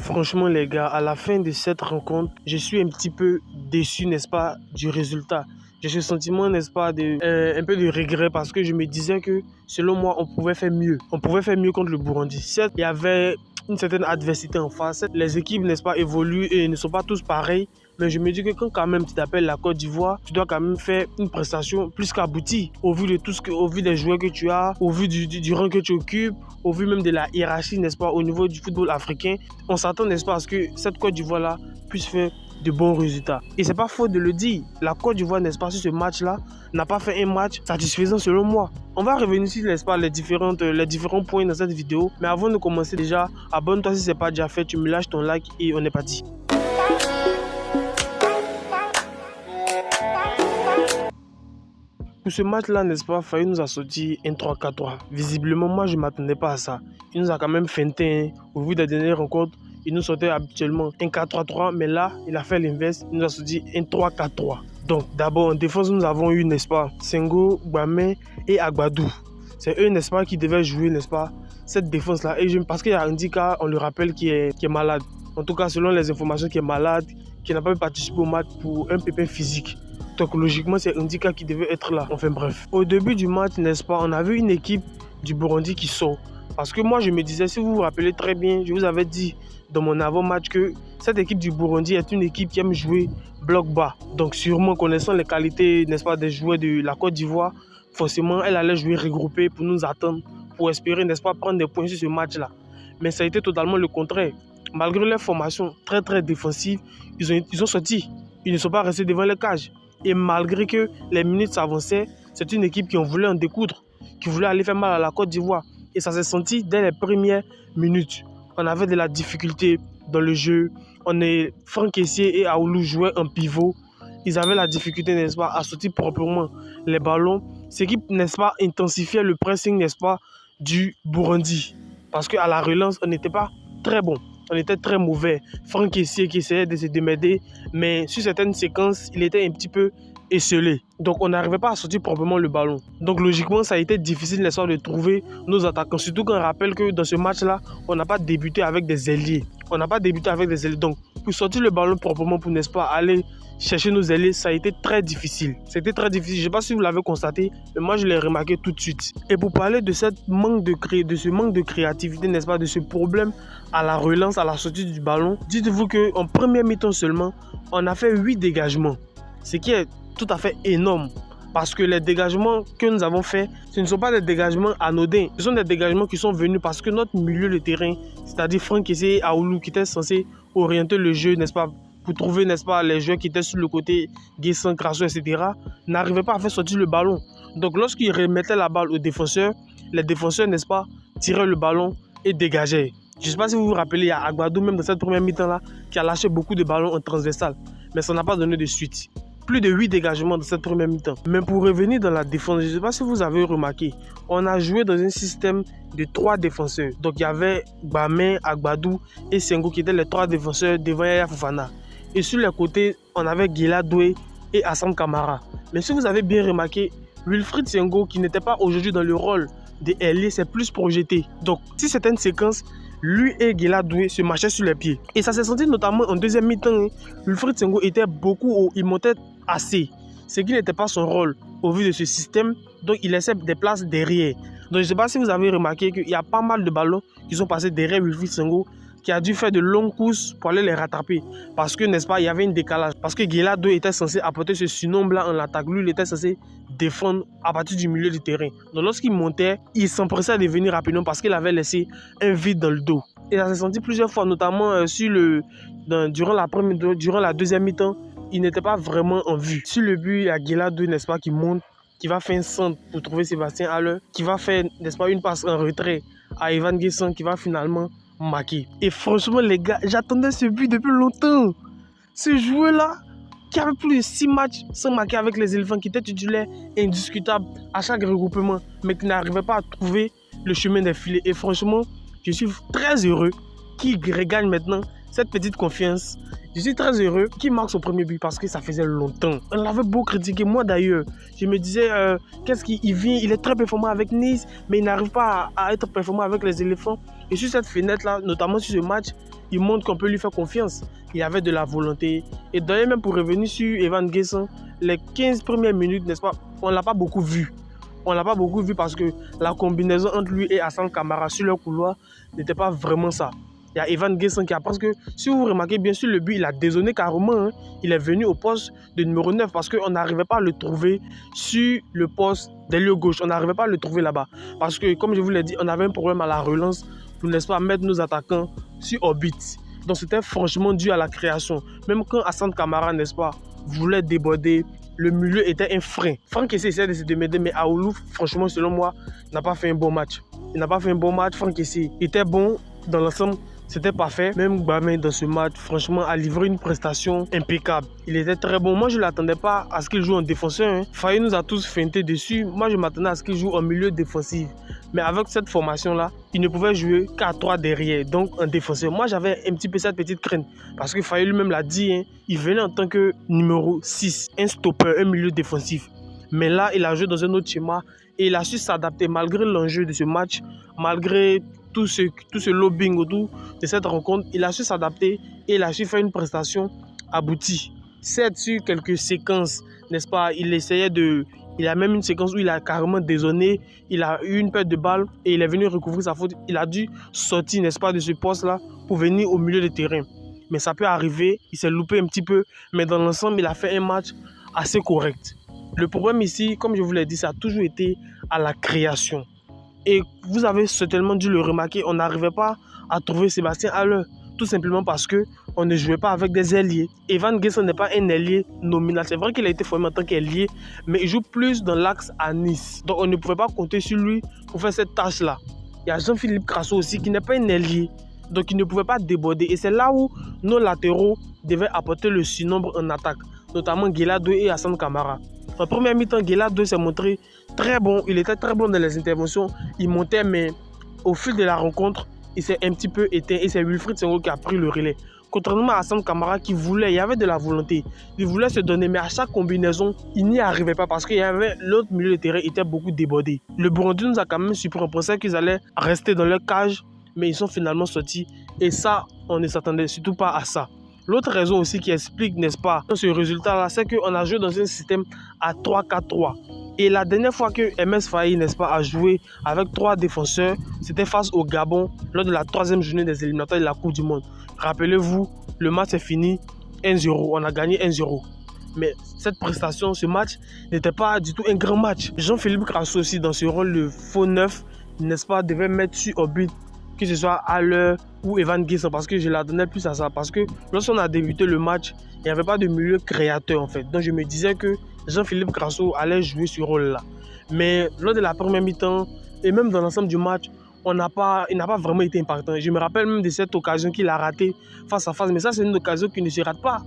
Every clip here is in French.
Franchement les gars, à la fin de cette rencontre, je suis un petit peu déçu, n'est-ce pas, du résultat. J'ai ce sentiment, n'est-ce pas, un peu de regret parce que je me disais que, selon moi, on pouvait faire mieux. On pouvait faire mieux contre le Burundi. Certes, il y avait une certaine adversité en face. Les équipes, n'est-ce pas, évoluent et ne sont pas tous pareils. Mais je me dis que quand même tu t'appelles la Côte d'Ivoire, tu dois quand même faire une prestation plus qu'aboutie au vu de tout au vu des joueurs que tu as, au vu du rang que tu occupes, au vu même de la hiérarchie, n'est-ce pas, au niveau du football africain. On s'attend, n'est-ce pas, à ce que cette Côte d'Ivoire-là puisse faire de bons résultats. Et c'est pas faux de le dire. La Côte d'Ivoire, n'est-ce pas, sur ce match-là, n'a pas fait un match satisfaisant selon moi. On va revenir sur, n'est-ce pas, les différents points dans cette vidéo. Mais avant de commencer déjà, abonne-toi si ce n'est pas déjà fait, tu me lâches ton like et on est parti. Pour ce match-là, n'est-ce pas, Faye nous a sorti un 3-4-3. Visiblement, moi, je ne m'attendais pas à ça. Il nous a quand même feinté, hein. Au vu des dernières rencontres, il nous sortait habituellement un 4-3-3, mais là, il a fait l'inverse. Il nous a sorti un 3-4-3. Donc, d'abord, en défense, nous avons eu, n'est-ce pas, Senghor, Gbamé et Agbadou. C'est eux, n'est-ce pas, qui devaient jouer, n'est-ce pas, cette défense-là. Et parce qu'il y a un Ndika, on le rappelle, qui est malade. En tout cas, selon les informations, qui est malade, qui n'a pas pu participer au match pour un pépin physique. Donc logiquement, c'est Ndika qui devait être là. Enfin bref. Au début du match, n'est-ce pas, on a vu une équipe du Burundi qui sort. Parce que moi, je me disais, si vous vous rappelez très bien, je vous avais dit dans mon avant-match que cette équipe du Burundi est une équipe qui aime jouer bloc bas. Donc sûrement, connaissant les qualités, n'est-ce pas, des joueurs de la Côte d'Ivoire, forcément, elle allait jouer regroupée pour nous attendre, pour espérer, n'est-ce pas, prendre des points sur ce match-là. Mais ça a été totalement le contraire. Malgré leur formation très très défensive, ils ont sorti. Ils ne sont pas restés devant les cages. Et malgré que les minutes s'avançaient, c'est une équipe qui en voulait en découdre, qui voulait aller faire mal à la Côte d'Ivoire. Et ça s'est senti dès les premières minutes. On avait de la difficulté dans le jeu. Franck Kessié et Aoulou jouaient en pivot. Ils avaient la difficulté, n'est-ce pas, à sortir proprement les ballons. Ce qui, n'est-ce pas, intensifiait le pressing, n'est-ce pas, du Burundi. Parce qu'à la relance, on n'était pas très bon. On était très mauvais. Franck Kessié qui essayait de se démerder, mais sur certaines séquences, il était un petit peu esselé. Donc on n'arrivait pas à sortir proprement le ballon. Donc logiquement, ça a été difficile l'histoire de trouver nos attaquants. Surtout quand on rappelle que dans ce match-là, on n'a pas débuté avec des ailiers. Donc pour sortir le ballon proprement, pour, n'est-ce pas, aller chercher nos ailiers, ça a été très difficile. C'était très difficile. Je ne sais pas si vous l'avez constaté, mais moi je l'ai remarqué tout de suite. Et pour parler de ce manque de créativité, n'est-ce pas, de ce problème à la relance, à la sortie du ballon, dites-vous qu'en première mi-temps seulement, on a fait 8 dégagements. Ce qui est tout à fait énorme. Parce que les dégagements que nous avons faits, ce ne sont pas des dégagements anodins. Ce sont des dégagements qui sont venus parce que notre milieu de terrain, c'est-à-dire Franck Kessié et Aoulou, qui étaient censés orienter le jeu, n'est-ce pas, pour trouver, n'est-ce pas, les joueurs qui étaient sur le côté, Guessin, Crasso, etc., n'arrivaient pas à faire sortir le ballon. Donc lorsqu'ils remettaient la balle aux défenseurs, les défenseurs, n'est-ce pas, tiraient le ballon et dégageaient. Je ne sais pas si vous vous rappelez, il y a Agbadou, même dans cette première mi-temps-là, qui a lâché beaucoup de ballons en transversal. Mais ça n'a pas donné de suite. Plus de 8 dégagements dans cette première mi-temps. Mais pour revenir dans la défense, je ne sais pas si vous avez remarqué, on a joué dans un système de 3 défenseurs. Donc il y avait Gbamé, Agbadou et Senghor qui étaient les 3 défenseurs devant Yaya Fofana. Et sur les côtés, on avait Guila Doué et Assam Kamara. Mais si vous avez bien remarqué, Wilfried Senghor, qui n'était pas aujourd'hui dans le rôle de ailier, s'est plus projeté. Donc si certaines séquences, lui et Guila Doué se marchaient sur les pieds. Et ça s'est senti notamment en deuxième mi-temps. Wilfried Senghor était beaucoup haut, il montait assez. Ce qui n'était pas son rôle au vu de ce système. Donc il laissait des places derrière. Donc je ne sais pas si vous avez remarqué qu'il y a pas mal de ballons qui sont passés derrière Wilfried Senghor, qui a dû faire de longues courses pour aller les rattraper. Parce que, n'est-ce pas, il y avait un décalage. Parce que Guila Doué était censé apporter ce surnombre-là en attaque. Lui, il était censé défendre à partir du milieu du terrain. Donc lorsqu'il montait, il s'empressait de venir rapidement parce qu'il avait laissé un vide dans le dos. Et ça s'est senti plusieurs fois, notamment durant la deuxième mi-temps, il n'était pas vraiment en vue. Sur le but, il y a Guila Doué, n'est-ce pas, qui monte, qui va faire un centre pour trouver Sébastien Haller, qui va faire, n'est-ce pas, une passe en retrait à Ivan Guessin, qui va finalement marqué. Et franchement les gars, j'attendais ce but depuis longtemps. Ce joueur-là, qui avait plus de 6 matchs sans marquer avec les éléphants, qui était titulaire indiscutable à chaque regroupement, mais qui n'arrivait pas à trouver le chemin des filets. Et franchement, je suis très heureux qu'il regagne maintenant cette petite confiance. Je suis très heureux qu'il marque son premier but parce que ça faisait longtemps. On l'avait beau critiquer, moi d'ailleurs. Je me disais, qu'est-ce qu'il vient, il est très performant avec Nice, mais il n'arrive pas à être performant avec les éléphants. Et sur cette fenêtre-là, notamment sur ce match, il montre qu'on peut lui faire confiance. Il avait de la volonté. Et d'ailleurs, même pour revenir sur Evan Gerson, les 15 premières minutes, n'est-ce pas, on ne l'a pas beaucoup vu. On ne l'a pas beaucoup vu parce que la combinaison entre lui et Hassan Kamara sur le couloir n'était pas vraiment ça. Il y a Evan Gerson qui a, parce que si vous remarquez bien sur le but, il a dézonné carrément. Hein. Il est venu au poste de numéro 9 parce qu'on n'arrivait pas à le trouver sur le poste d'ailier gauche. On n'arrivait pas à le trouver là-bas. Parce que, comme je vous l'ai dit, on avait un problème à la relance pour, n'est-ce pas, mettre nos attaquants sur orbite. Donc c'était franchement dû à la création. Même quand Hassan Kamara, n'est-ce pas, voulait déborder, le milieu était un frein. Franck Kessié essayait de se démerder, mais Aoulou, franchement, selon moi, n'a pas fait un bon match. Il n'a pas fait un bon match. Franck Kessié était bon dans l'ensemble. C'était parfait. Même Gbamé dans ce match, franchement, a livré une prestation impeccable. Il était très bon. Moi, je ne l'attendais pas à ce qu'il joue en défenseur. Hein. Faye nous a tous feinté dessus. Moi, je m'attendais à ce qu'il joue en milieu défensif. Mais avec cette formation-là, il ne pouvait jouer qu'à 3 derrière, donc en défenseur. Moi, j'avais un petit peu cette petite crainte. Parce que Faye lui-même l'a dit, hein, il venait en tant que numéro 6, un stopper, un milieu défensif. Mais là, il a joué dans un autre schéma et il a su s'adapter malgré l'enjeu de ce match, malgré tout ce lobbying autour de cette rencontre. Il a su s'adapter et il a su faire une prestation aboutie. Certes, sur quelques séquences, n'est-ce pas, il a même une séquence où il a carrément dézonné, il a eu une perte de balle et il est venu recouvrir sa faute. Il a dû sortir, n'est-ce pas, de ce poste-là pour venir au milieu de terrain. Mais ça peut arriver, il s'est loupé un petit peu, mais dans l'ensemble, il a fait un match assez correct. Le problème ici, comme je vous l'ai dit, ça a toujours été à la création. Et vous avez certainement dû le remarquer, on n'arrivait pas à trouver Sébastien Haller. Tout simplement parce qu'on ne jouait pas avec des ailiers. Evan Gerson n'est pas un ailier nominal. C'est vrai qu'il a été formé en tant qu'ailier, mais il joue plus dans l'axe à Nice. Donc on ne pouvait pas compter sur lui pour faire cette tâche-là. Il y a Jean-Philippe Crasso aussi qui n'est pas un ailier. Donc il ne pouvait pas déborder. Et c'est là où nos latéraux devaient apporter le surnombre en attaque. Notamment Guelado et Hassan Kamara. En première mi-temps, Guelado s'est montré très bon. Il était très bon dans les interventions. Il montait, mais au fil de la rencontre, il s'est un petit peu éteint et c'est Wilfried Senghor qui a pris le relais. Contrairement à Hassan Kamara qui voulait, il y avait de la volonté. Il voulait se donner, mais à chaque combinaison, il n'y arrivait pas parce qu'il y avait l'autre milieu de terrain était beaucoup débordé. Le Burundi nous a quand même surpris. On pensait qu'ils allaient rester dans leur cage, mais ils sont finalement sortis. Et ça, on ne s'attendait surtout pas à ça. L'autre raison aussi qui explique, n'est-ce pas, ce résultat-là, c'est qu'on a joué dans un système à 3-4-3. Et la dernière fois que MS Faye, n'est-ce pas, a joué avec 3 défenseurs, c'était face au Gabon lors de la 3e journée des éliminatoires de la Coupe du Monde. Rappelez-vous, le match est fini 1-0, on a gagné 1-0. Mais cette prestation, ce match, n'était pas du tout un grand match. Jean-Philippe Crasso aussi, dans ce rôle de faux neuf, n'est-ce pas, devait mettre sur orbite, que ce soit Haller ou Evan Gerson, parce que je l'attendais plus à ça. Parce que lorsqu'on a débuté le match, il n'y avait pas de milieu créateur en fait. Donc je me disais que Jean-Philippe Crasso allait jouer ce rôle-là. Mais lors de la première mi-temps, et même dans l'ensemble du match, il n'a pas vraiment été impactant. Je me rappelle même de cette occasion qu'il a ratée face à face. Mais ça, c'est une occasion qui ne se rate pas.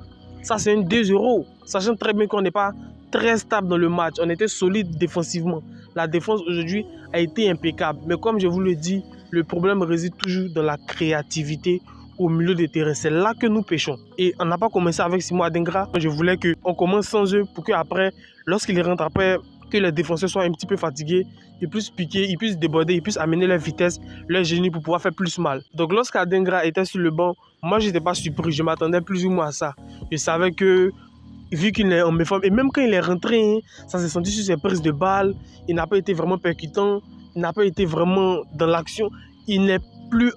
Ça, c'est un 2-0. Sachant très bien qu'on n'est pas très stable dans le match. On était solide défensivement. La défense aujourd'hui a été impeccable. Mais comme je vous le dis, le problème réside toujours dans la créativité au milieu de terrain. C'est là que nous pêchons. Et on n'a pas commencé avec Simon Adingra. Je voulais qu'on commence sans eux pour qu'après, lorsqu'ils rentrent après, que les défenseurs soient un petit peu fatigués, ils puissent piquer, ils puissent déborder, ils puissent amener leur vitesse, leur génie pour pouvoir faire plus mal. Donc lorsqu'Adingra était sur le banc, moi je n'étais pas surpris, je m'attendais plus ou moins à ça. Je savais que, vu qu'il est en méforme, et même quand il est rentré, ça s'est senti sur ses prises de balles, il n'a pas été vraiment percutant, il n'a pas été vraiment dans l'action, il n'est plus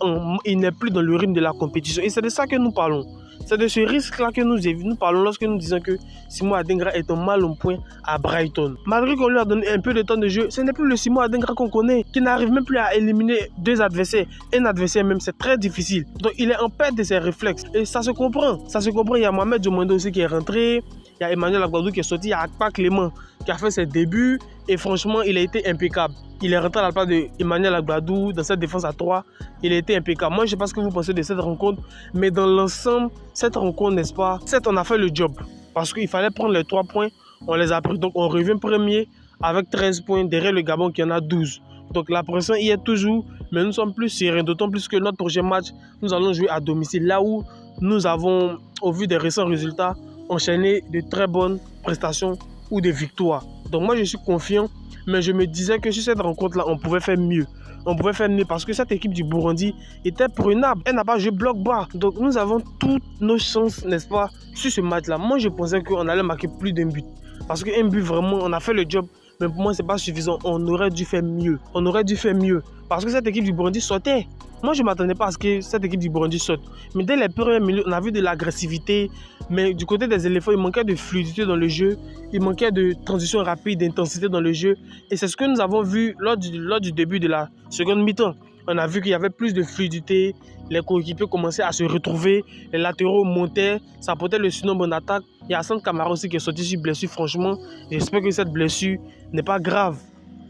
dans le rythme de la compétition. Et c'est de ça que nous parlons. C'est de ce risque-là que nous parlons lorsque nous disons que Simon Adingra est un mal en point à Brighton. Malgré qu'on lui a donné un peu de temps de jeu, ce n'est plus le Simon Adingra qu'on connaît, qui n'arrive même plus à éliminer 2 adversaires. Un adversaire même, c'est très difficile. Donc il est en perte de ses réflexes. Et ça se comprend. Ça se comprend. Il y a Mohamed Diomande aussi qui est rentré. Il y a Emmanuel Agbadou qui est sorti. Il y a Akpa Clément qui a fait ses débuts. Et franchement, il a été impeccable. Il est rentré à la place d'Emmanuel Agbadou dans cette défense à 3. Il a été impeccable. Moi, je ne sais pas ce que vous pensez de cette rencontre. Mais dans l'ensemble, cette rencontre, n'est-ce pas, certes, on a fait le job. Parce qu'il fallait prendre les 3 points. On les a pris. Donc, on revient premier avec 13 points derrière le Gabon qui en a 12. Donc, la pression y est toujours. Mais nous sommes plus sereins. D'autant plus que notre prochain match, nous allons jouer à domicile. Là où nous avons, au vu des récents résultats, enchaîné de très bonnes prestations ou des victoires. Donc moi je suis confiant, mais je me disais que sur cette rencontre-là, on pouvait faire mieux. on pouvait faire mieux parce que cette équipe du Burundi était prenable. Elle n'a pas joué bloc bas. Donc nous avons toutes nos chances, n'est-ce pas, sur ce match-là. Moi, je pensais qu'on allait marquer plus d'un but. Parce qu'un but, vraiment, on a fait le job. Mais pour moi, ce n'est pas suffisant. On aurait dû faire mieux. On aurait dû faire mieux. Parce que cette équipe du Burundi sautait. Moi, je ne m'attendais pas à ce que cette équipe du Burundi saute. Mais dès les premières minutes, on a vu de l'agressivité. Mais du côté des éléphants, il manquait de fluidité dans le jeu. Il manquait de transition rapide, d'intensité dans le jeu. Et c'est ce que nous avons vu lors du début de la seconde mi-temps. On a vu qu'il y avait plus de fluidité. Les coéquipiers commençaient à se retrouver. Les latéraux montaient. Ça apportait le surnombre en attaque. Il y a Assane Kamara aussi qui est sorti sur blessure. Franchement, j'espère que cette blessure n'est pas grave.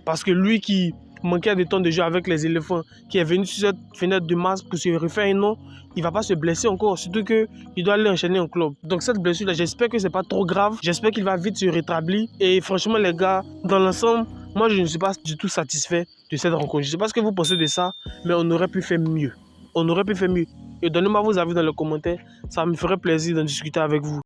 Parce que lui qui manquait de temps de jeu avec les éléphants, qui est venu sur cette fenêtre de masse pour se refaire un nom, il ne va pas se blesser encore. Surtout qu'il doit aller enchaîner en club. Donc cette blessure-là, j'espère que ce n'est pas trop grave. J'espère qu'il va vite se rétablir. Et franchement, les gars, dans l'ensemble, moi, je ne suis pas du tout satisfait de cette rencontre. Je ne sais pas ce que vous pensez de ça, mais on aurait pu faire mieux. On aurait pu faire mieux. Et donnez-moi vos avis dans les commentaires. Ça me ferait plaisir d'en discuter avec vous.